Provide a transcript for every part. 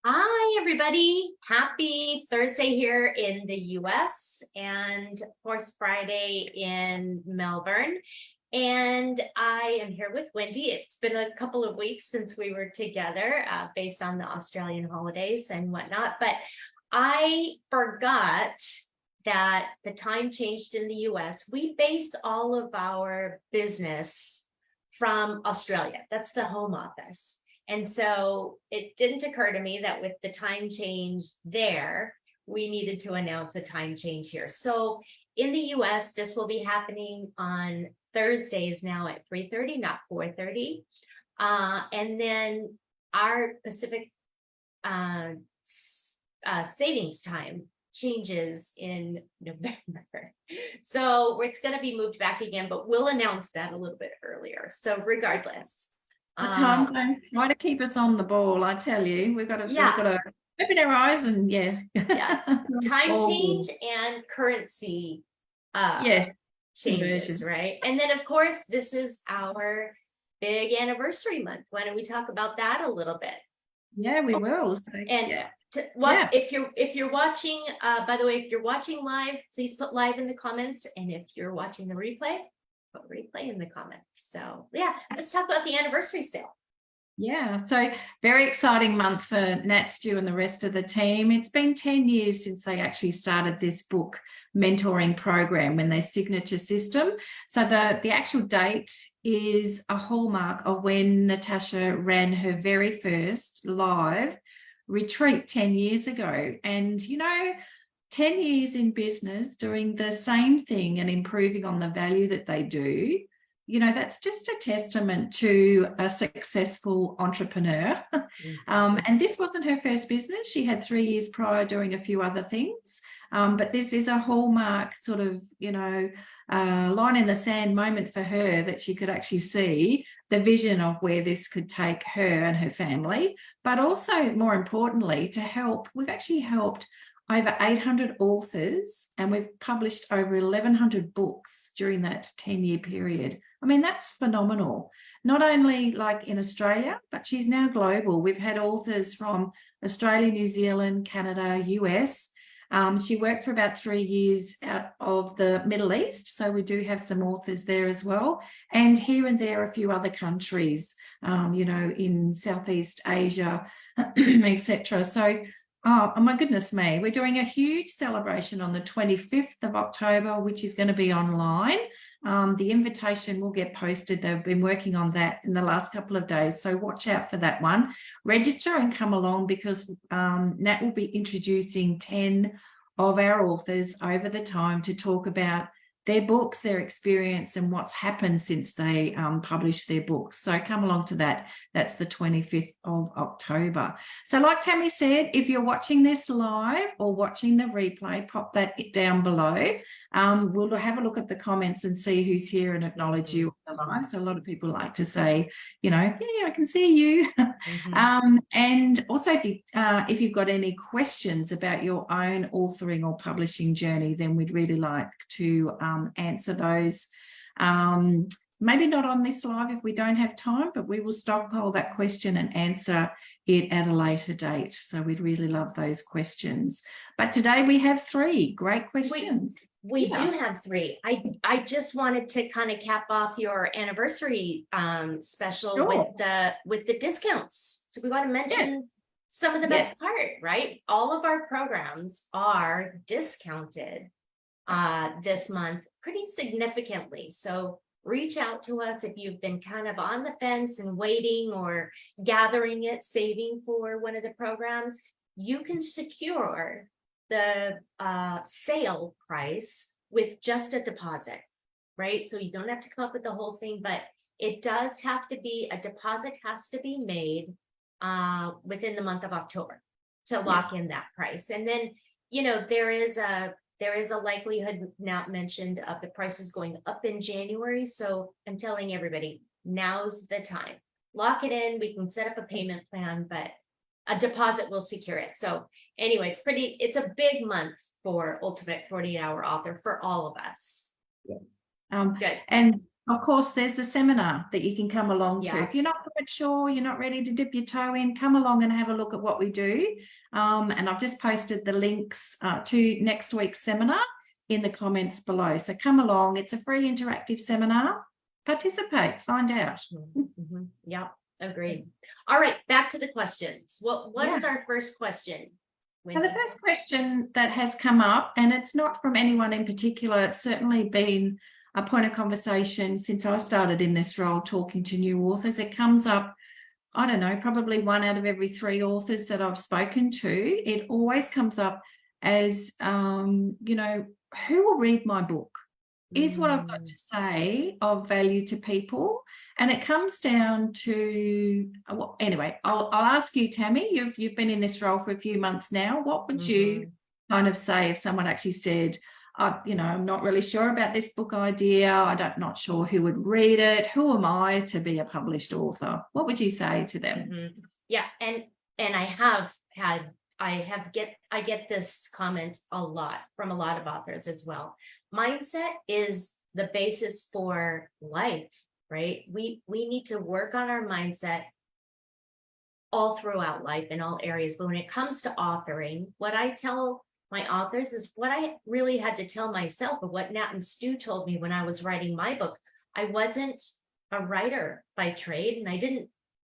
Hi, everybody. Happy Thursday here in the US and of course Friday in Melbourne. And I am here with Wendy. It's been a couple of weeks since we were together based on the Australian holidays and whatnot, but I forgot that the time changed in the US. We base all of our business from Australia. That's the home office. And so it didn't occur to me that with the time change there, we needed to announce a time change here. So in the US, this will be happening on Thursdays now at 3:30, not 4:30. And then our Pacific savings time changes in November. So it's going to be moved back again, but we'll announce that a little bit earlier. So regardless. The time zones try to keep us on the ball, I tell you. We've got to open our eyes and yes. Time change and currency yes, changes, conversion. right? And then of course, this is our big anniversary month. Why don't we talk about that a little bit? Yeah, we will. So, and if you're watching, by the way, if you're watching live, please put live in the comments. And if you're watching the replay, put replay in the comments. So yeah, let's talk about the anniversary sale. Yeah, so very exciting month for Nat, Stu and the rest of the team. It's been 10 years since they actually started this book mentoring program when their signature system. So the actual date is a hallmark of when Natasha ran her very first live retreat 10 years ago. And, 10 years in business doing the same thing and improving on the value that they do, that's just a testament to a successful entrepreneur. And this wasn't her first business. She had 3 years prior doing a few other things. But this is a hallmark sort of, line in the sand moment for her that she could actually see the vision of where this could take her and her family, but also more importantly, we've actually helped over 800 authors, and we've published over 1,100 books during that 10-year period. I mean, that's phenomenal. Not only like in Australia, but she's now global. We've had authors from Australia, New Zealand, Canada, US. She worked for about 3 years out of the Middle East, so we do have some authors there as well. And here and there, a few other countries, in Southeast Asia, etc. So, oh my goodness me, we're doing a huge celebration on the 25th of October, which is going to be online. The invitation will get posted. They've been working on that in the last couple of days, so watch out for that one. Register and come along because Nat will be introducing 10 of our authors over the time to talk about their books, their experience, and what's happened since they published their books. So come along to that. That's the 25th of October. So like Tammy said, if you're watching this live or watching the replay, pop that down below. We'll have a look at the comments and see who's here and acknowledge you live. So a lot of people like to say, yeah, I can see you. And also if you've got any questions about your own authoring or publishing journey, then we'd really like to answer those. Maybe not on this live if we don't have time, but we will stockpile that question and answer it at a later date. So we'd really love those questions. But today we have 3 great questions. We do have 3. I just wanted to kind of cap off your anniversary special with the discounts. So we want to mention some of the best part, right? All of our programs are discounted this month pretty significantly. So reach out to us if you've been kind of on the fence and waiting or gathering it, saving for one of the programs. You can secure the sale price with just a deposit, right? So you don't have to come up with the whole thing, but it does have to be, a deposit has to be made within the month of October to lock in that price. And then, there is a likelihood not mentioned of the prices going up in January. So I'm telling everybody, now's the time. Lock it in. We can set up a payment plan, but a deposit will secure it. So anyway, it's a big month for Ultimate 48 Hour Author for all of us. Good. And of course, there's the seminar that you can come along to. Yeah. If you're not quite sure, you're not ready to dip your toe in, come along and have a look at what we do. And I've just posted the links to next week's seminar in the comments below. So come along. It's a free interactive seminar. Participate, find out. Mm-hmm. Yeah, agreed. All right, back to the questions. What is our first question? So the first question that has come up, and it's not from anyone in particular, it's certainly been a point of conversation since I started in this role talking to new authors. It comes up, I don't know, probably 1 out of every 3 authors that I've spoken to. It always comes up as, you know, who will read my book? Is what I've got to say of value to people? And it comes down to, well, anyway, I'll ask you, Tammy, you've been in this role for a few months now. What would you kind of say if someone actually said, you know, I'm not really sure about this book idea. Not sure who would read it. Who am I to be a published author? What would you say to them? Yeah, and I get this comment a lot from a lot of authors as well. Mindset is the basis for life, right? We need to work on our mindset all throughout life in all areas. But when it comes to authoring, what I tell my authors is what I really had to tell myself, or what Nat and Stu told me when I was writing my book. I wasn't a writer by trade, and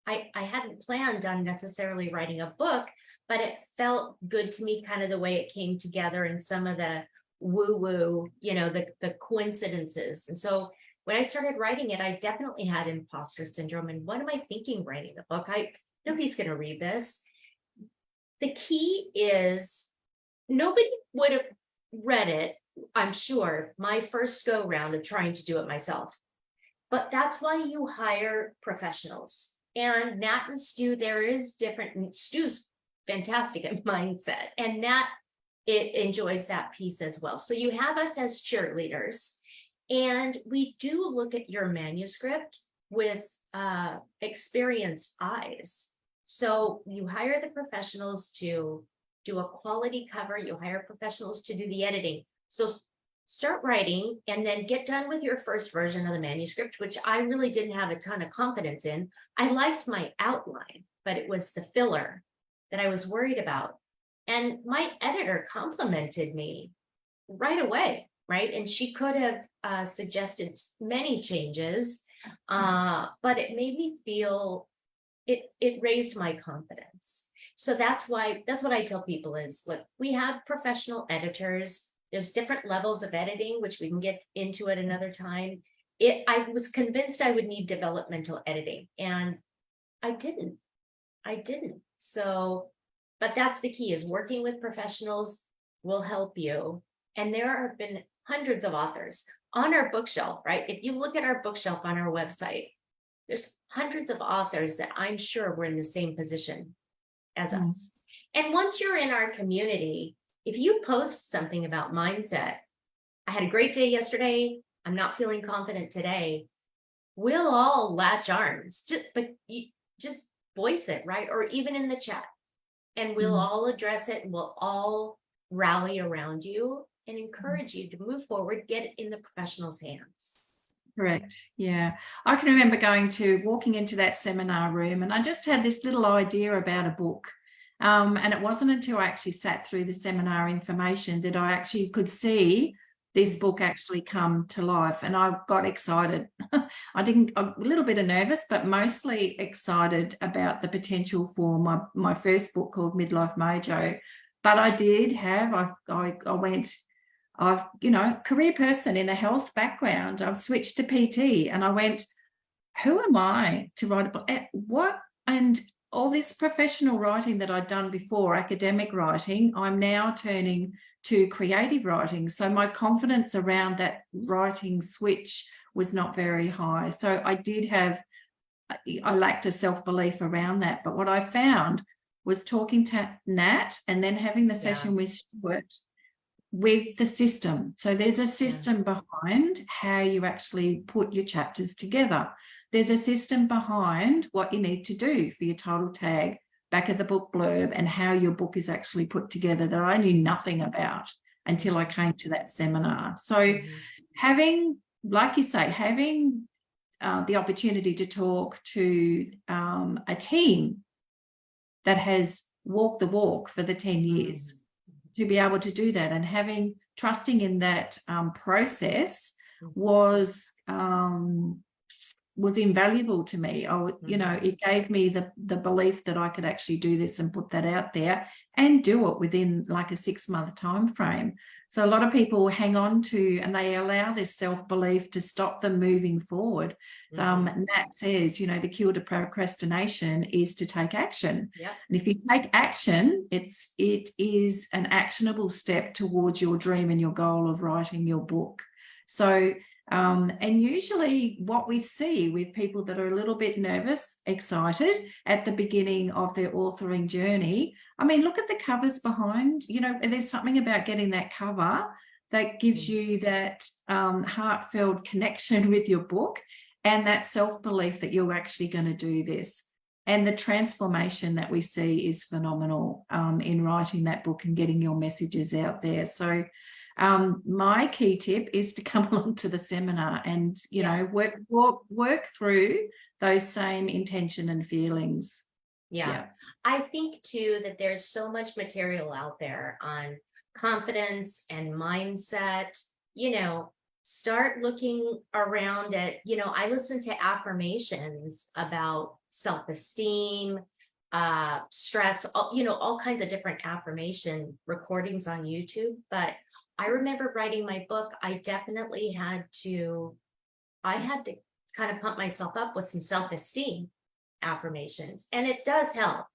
I hadn't planned on necessarily writing a book, but it felt good to me, kind of the way it came together and some of the woo-woo, you know, the coincidences. And so when I started writing it, I definitely had imposter syndrome. And what am I thinking writing a book? Nobody's going to read this. The key is nobody would have read it, I'm sure, my first go round of trying to do it myself. But that's why you hire professionals. And Nat and Stu, there is different. Stu's fantastic at mindset, and Nat enjoys that piece as well. So you have us as cheerleaders, and we do look at your manuscript with experienced eyes. So you hire the professionals to do a quality cover. You hire professionals to do the editing. So start writing and then get done with your first version of the manuscript, which I really didn't have a ton of confidence in. I liked my outline, but it was the filler that I was worried about. And my editor complimented me right away, right? And she could have suggested many changes, but it made me feel, it raised my confidence. So that's what I tell people is, look, we have professional editors. There's different levels of editing, which we can get into at another time. I was convinced I would need developmental editing, and I didn't. So, but that's the key, is working with professionals will help you. And there have been hundreds of authors on our bookshelf, right? If you look at our bookshelf on our website, there's hundreds of authors that I'm sure were in the same position as us. And once you're in our community, if you post something about mindset, I had a great day yesterday, I'm not feeling confident today, we'll all latch arms, but you just voice it, right? Or even in the chat, and we'll all address it, and we'll all rally around you and encourage you to move forward, get it in the professional's hands. Correct. Yeah. I can remember walking into that seminar room, and I just had this little idea about a book. And it wasn't until I actually sat through the seminar information that I actually could see this book actually come to life. And I got excited. A little bit of nervous, but mostly excited about the potential for my first book called Midlife Mojo. But I did have, I've, you know, career person in a health background. I've switched to PT, and I went, who am I to write a book? What? And all this professional writing that I'd done before, academic writing, I'm now turning to creative writing. So my confidence around that writing switch was not very high. So I lacked a self-belief around that. But what I found was talking to Nat and then having the session with Stuart with the system. So there's a system behind how you actually put your chapters together. There's a system behind what you need to do for your title tag, back of the book blurb, and how your book is actually put together that I knew nothing about until I came to that seminar. So having, like you say, having the opportunity to talk to a team that has walked the walk for the 10 years, to be able to do that, and trusting in that process was invaluable to me. It gave me the belief that I could actually do this and put that out there and do it within like a 6-month time frame. So a lot of people hang on to, and they allow this self-belief to stop them moving forward. Nat says, the cure to procrastination is to take action. Yep. And if you take action, it is an actionable step towards your dream and your goal of writing your book. So and usually what we see with people that are a little bit nervous, excited at the beginning of their authoring journey, I mean, look at the covers behind, there's something about getting that cover that gives you that heartfelt connection with your book and that self-belief that you're actually going to do this. And the transformation that we see is phenomenal in writing that book and getting your messages out there. So my key tip is to come along to the seminar and, work through those same intention and feelings. Yeah. I think too that there's so much material out there on confidence and mindset. Start looking around at, I listen to affirmations about self-esteem, stress, all kinds of different affirmation recordings on YouTube. But I remember writing my book, I definitely had to kind of pump myself up with some self-esteem affirmations, and it does help.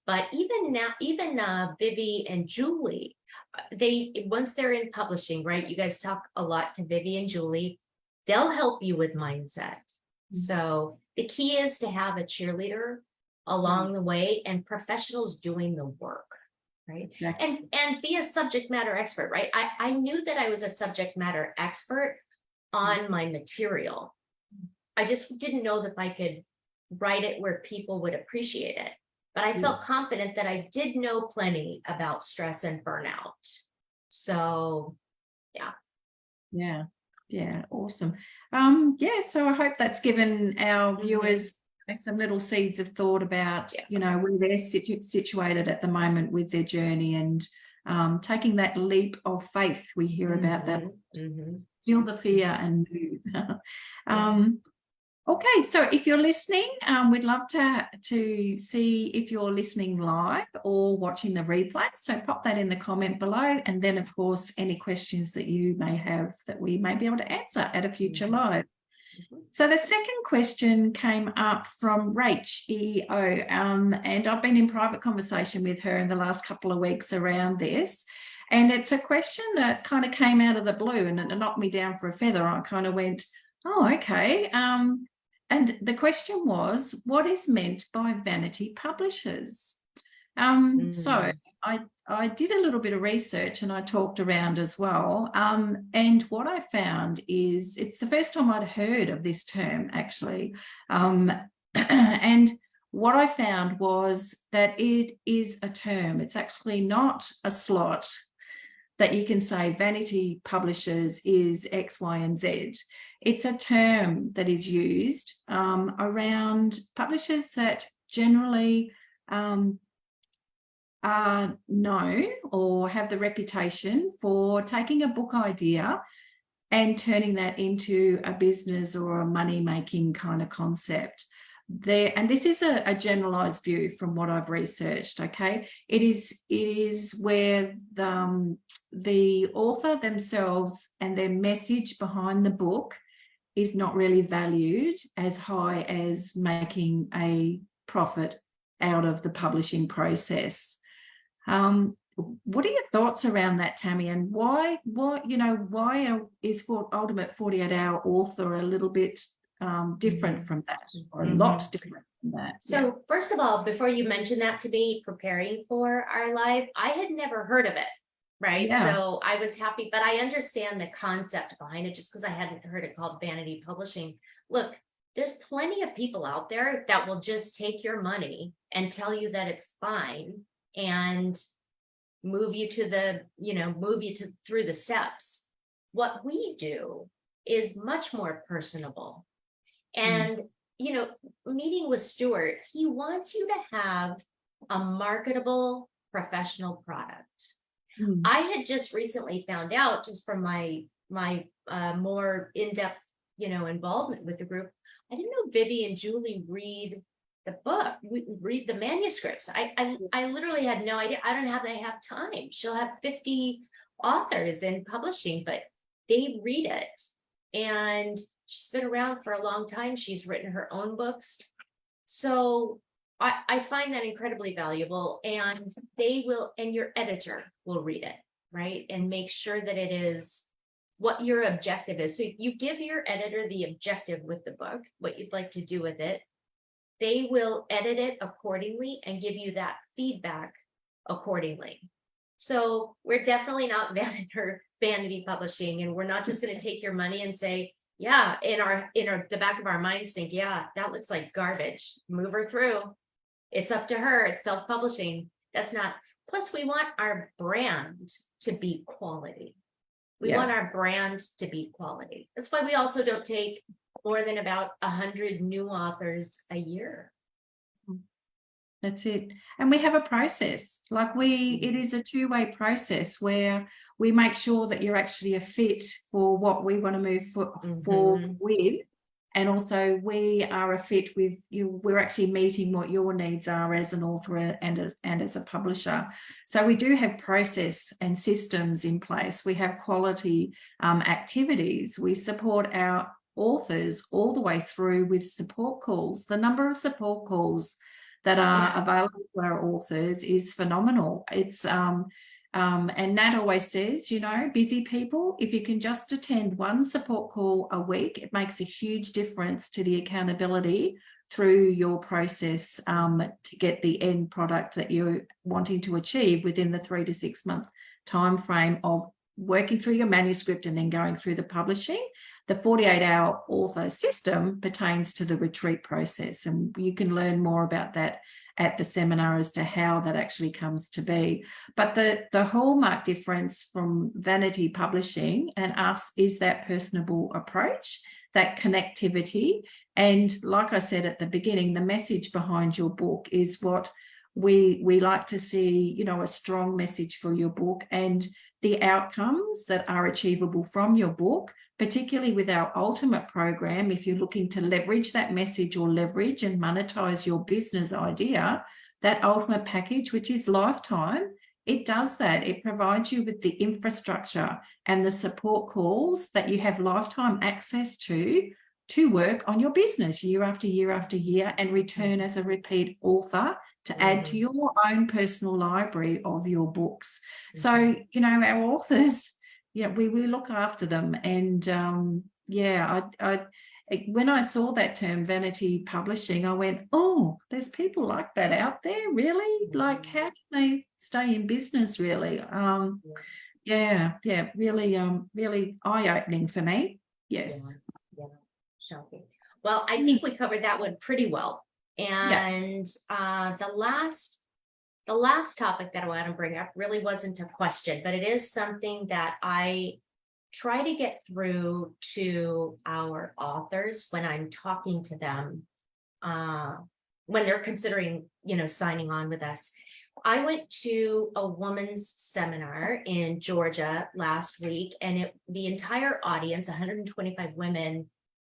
But even now, Vivi and Julie, once they're in publishing, right? You guys talk a lot to Vivi and Julie. They'll help you with mindset. So the key is to have a cheerleader along the way and professionals doing the work. Right. Exactly. And be a subject matter expert, right? I knew that I was a subject matter expert on my material. I just didn't know that I could write it where people would appreciate it. But I felt confident that I did know plenty about stress and burnout. So, yeah. Yeah. Awesome. So I hope that's given our viewers some little seeds of thought about, where they're situated at the moment with their journey, and taking that leap of faith. We hear about that. Feel the fear and move. Okay, so if you're listening, we'd love to see if you're listening live or watching the replay. So pop that in the comment below, and then of course any questions that you may have that we may be able to answer at a future live. So the second question came up from Rach EO, and I've been in private conversation with her in the last couple of weeks around this. And it's a question that kind of came out of the blue and it knocked me down for a feather. I kind of went, oh, okay. And the question was, what is meant by vanity publishers? So I did a little bit of research and I talked around as well. And what I found is it's the first time I'd heard of this term, actually. And what I found was that it is a term. It's actually not a slot that you can say vanity publishers is X, Y, and Z. It's a term that is used around publishers that generally are known or have the reputation for taking a book idea and turning that into a business or a money-making kind of concept. And this is a generalized view from what I've researched, okay? It is where the author themselves and their message behind the book is not really valued as high as making a profit out of the publishing process. What are your thoughts around that, Tammy? And why is Ultimate 48-Hour Author a little bit different from that, or a lot different from that? So first of all, before you mentioned that to me, preparing for our live, I had never heard of it, right? Yeah. So I was happy, but I understand the concept behind it just because I hadn't heard it called vanity publishing. Look, there's plenty of people out there that will just take your money and tell you that it's fine and move you through the steps. What we do is much more personable. And, you know, meeting with Stuart, he wants you to have a marketable professional product. Mm. I had just recently found out, just from my more in-depth, involvement with the group, I didn't know Vivi and Julie read the book, we read the manuscripts. I literally had no idea. I don't have they have time. She'll have 50 authors in publishing, but they read it. And she's been around for a long time. She's written her own books. So I find that incredibly valuable, and and your editor will read it, right? And make sure that it is what your objective is. So you give your editor the objective with the book, what you'd like to do with it. They will edit it accordingly and give you that feedback accordingly. So we're definitely not vanity publishing, and we're not just going to take your money and say, yeah, the back of our minds think, yeah, that looks like garbage. Move her through. It's up to her. It's self-publishing. That's not. Plus, we want our brand to be quality. We want our brand to be quality. That's why we also don't take more than about 100 new authors a year. That's it. And we have a process. Like it is a two-way process where we make sure that you're actually a fit for what we want to move forward with. And also we are a fit with you. We're actually meeting what your needs are as an author and as a publisher. So we do have process and systems in place. We have quality activities. We support our authors all the way through with support calls. The number of support calls that are available for our authors is phenomenal. It's and Nat always says, busy people, if you can just attend one support call a week, it makes a huge difference to the accountability through your process to get the end product that you're wanting to achieve within the 3 to 6 month time frame of working through your manuscript and then going through the publishing. The 48-hour author system pertains to the retreat process, and you can learn more about that at the seminar as to how that actually comes to be. But the hallmark difference from vanity publishing and us is that personable approach, that connectivity. And like I said at the beginning, the message behind your book is what we like to see, a strong message for your book, and the outcomes that are achievable from your book, particularly with our ultimate program. If you're looking to leverage that message or leverage and monetize your business idea, that ultimate package, which is lifetime, it does that. It provides you with the infrastructure and the support calls that you have lifetime access to work on your business year after year after year and return as a repeat author to add to your own personal library of your books. So, our authors, we look after them. And when I saw that term vanity publishing, I went, oh, there's people like that out there, really? Like, how can they stay in business, really? Really eye-opening for me. Yes. Yeah. Shocking. Well, I think we covered that one pretty well. And the last topic that I want to bring up really wasn't a question, but it is something that I try to get through to our authors when I'm talking to them, when they're considering, signing on with us. I went to a woman's seminar in Georgia last week, and the entire audience, 125 women,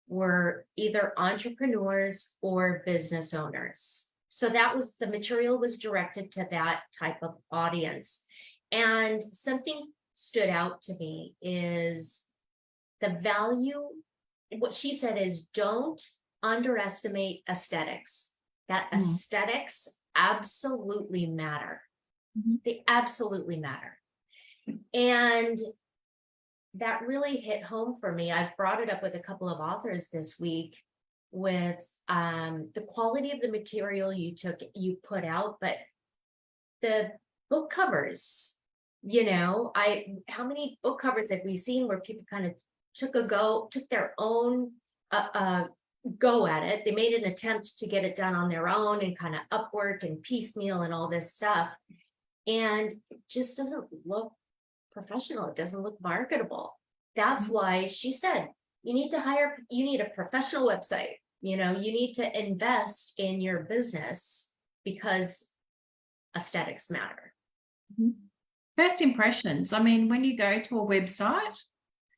were either entrepreneurs or business owners. So the material was directed to that type of audience. And something stood out to me is the value. What she said is, don't underestimate aesthetics. That aesthetics absolutely matter. They absolutely matter. And that really hit home for me. I've brought it up with a couple of authors this week with the quality of the material you put out, but the book covers, how many book covers have we seen where people kind of took their own go at it? They made an attempt to get it done on their own and kind of upwork and piecemeal and all this stuff. And it just doesn't look professional. It doesn't look marketable. That's why she said you need a professional website. you know, you need to invest in your business because aesthetics matter. First impressions. I mean, when you go to a website,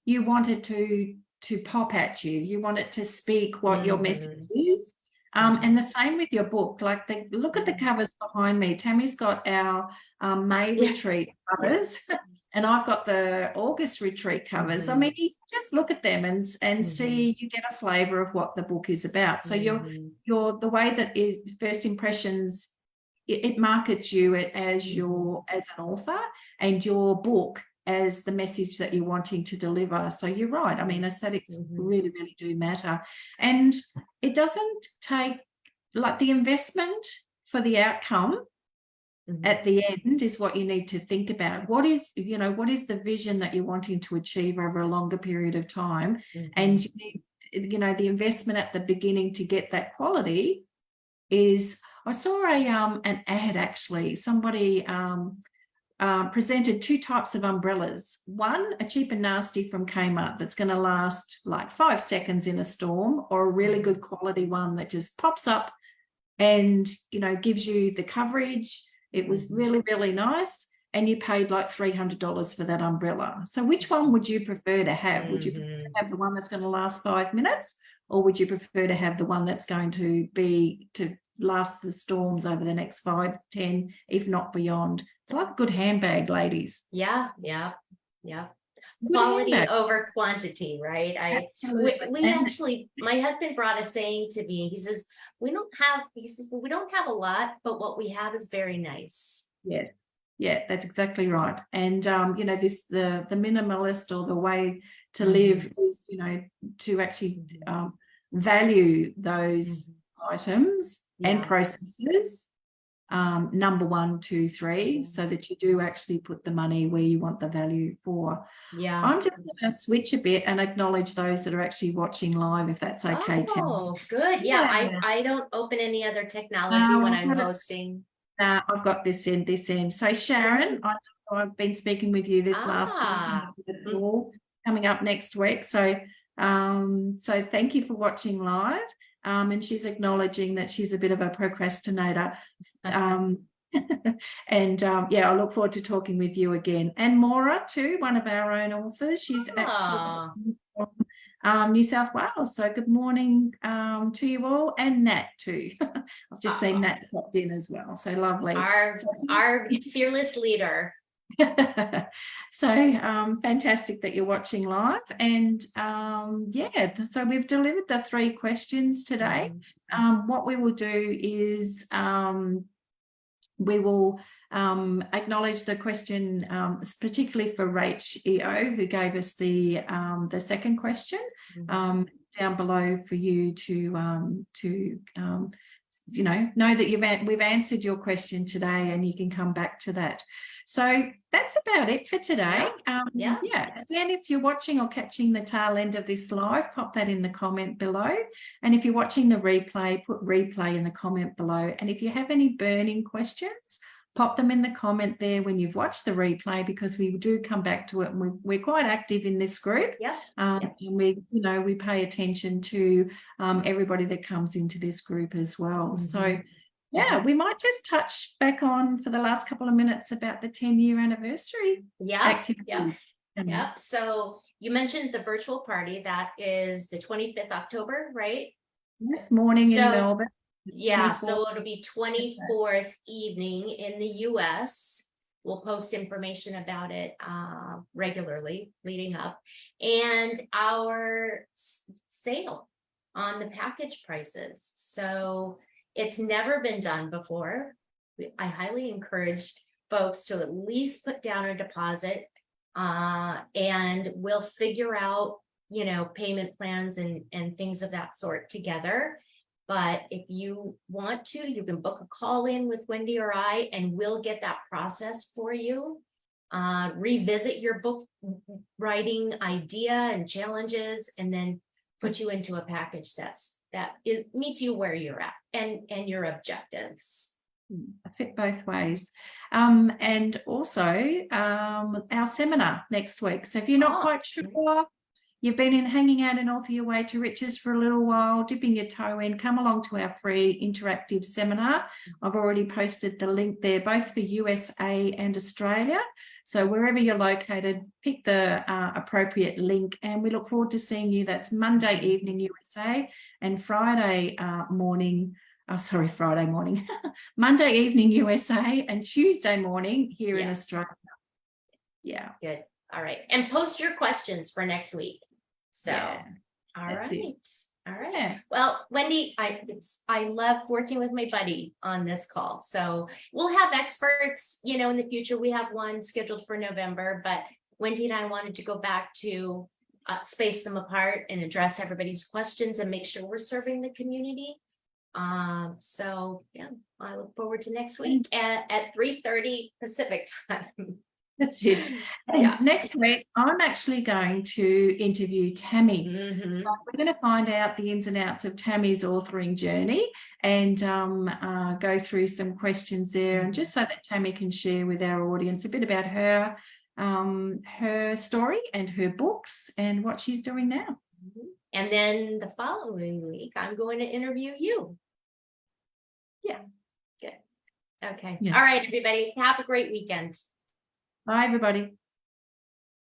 you want it to pop at you. You want it to speak what your message is. And the same with your book. Like, look at the covers behind me. Tammy's got our May retreat covers, and I've got the August retreat covers. I mean, you just look at them and see, you get a flavor of what the book is about. So you're the way that is first impressions, it markets you as as an author, and your book as the message that you're wanting to deliver. So you're right. I mean, aesthetics really, really do matter. And it doesn't take, like, the investment for the outcome at the end is what you need to think about. What is the vision that you're wanting to achieve over a longer period of time? And, you know, the investment at the beginning to get that quality is, I saw an ad, actually. Somebody presented two types of umbrellas. One, a cheap and nasty from Kmart that's going to last like 5 seconds in a storm, or a really good quality one that just pops up and, you know, gives you the coverage. It was really, really nice, and you paid like $300 for that umbrella. So which one would you prefer to have? Would you prefer to have the one that's going to last 5 minutes, or would you prefer to have the one that's going to last the storms over the next 5, 10, if not beyond? It's like a good handbag, ladies. Yeah. Quality over quantity, right? We actually, my husband brought a saying to me. He says, we don't have a lot, but what we have is very nice. Yeah, that's exactly right. And you know, the minimalist, or the way to live, is, you know, to actually value those items and processes, number 1, 2, 3, so that you do actually put the money where you want the value for. I'm just going to switch a bit and acknowledge those that are actually watching live, if that's okay. Oh, good. I don't open any other technology when I'm hosting. I've got this end. So Sharon, I know I've been speaking with you this last week, coming up next week. So thank you for watching live. And she's acknowledging that she's a bit of a procrastinator. And I look forward to talking with you again. And Maura too, one of our own authors. She's actually from New South Wales. So good morning to you all, and Nat too. I've just seen Nat's popped in as well. So lovely. Our fearless leader. So fantastic that you're watching live. And so we've delivered the 3 questions today. What we will do is we will acknowledge the question, particularly for Rach EO, who gave us the second question, down below, for you to you know that we've answered your question today, and you can come back to that. So that's about it for today. Again, if you're watching or catching the tail end of this live, pop that in the comment below. And if you're watching the replay, put replay in the comment below. And if you have any burning questions, pop them in the comment there when you've watched the replay, because we do come back to it, and we're quite active in this group. And we pay attention to everybody that comes into this group as well. So we might just touch back on, for the last couple of minutes, about the 10-year anniversary activity. So you mentioned the virtual party. That is the 25th October, right? Yes, morning in Melbourne. So it'll be 24th evening in the US. We'll post information about it regularly leading up. And our sale on the package prices. So it's never been done before. I highly encourage folks to at least put down a deposit, and we'll figure out, you know, payment plans and things of that sort together. But if you want to, you can book a call in with Wendy or I, and we'll get that process for you. Revisit your book writing idea and challenges, and then put you into a package that meets you where you're at and your objectives. I fit both ways. And also our seminar next week. So if you're not quite sure you've been hanging out in Author Your Way to Riches for a little while, dipping your toe in, come along to our free interactive seminar. I've already posted the link there, both for USA and Australia. So wherever you're located, pick the appropriate link, and we look forward to seeing you. That's Monday evening USA and Friday morning. Friday morning, Monday evening USA, and Tuesday morning here in Australia. Yeah. Good. All right. And post your questions for next week. So, all right. All right. Yeah. Well, Wendy, I love working with my buddy on this call. So we'll have experts, in the future. We have one scheduled for November, but Wendy and I wanted to go back to space them apart and address everybody's questions and make sure we're serving the community. So yeah, I look forward to next week at 3:30 Pacific time. That's it. And next week, I'm actually going to interview Tammy. So we're going to find out the ins and outs of Tammy's authoring journey and go through some questions there, and just so that Tammy can share with our audience a bit about her story and her books and what she's doing now. And then the following week, I'm going to interview you. Yeah. Good. Okay. Yeah. All right, everybody. Have a great weekend. Bye, everybody.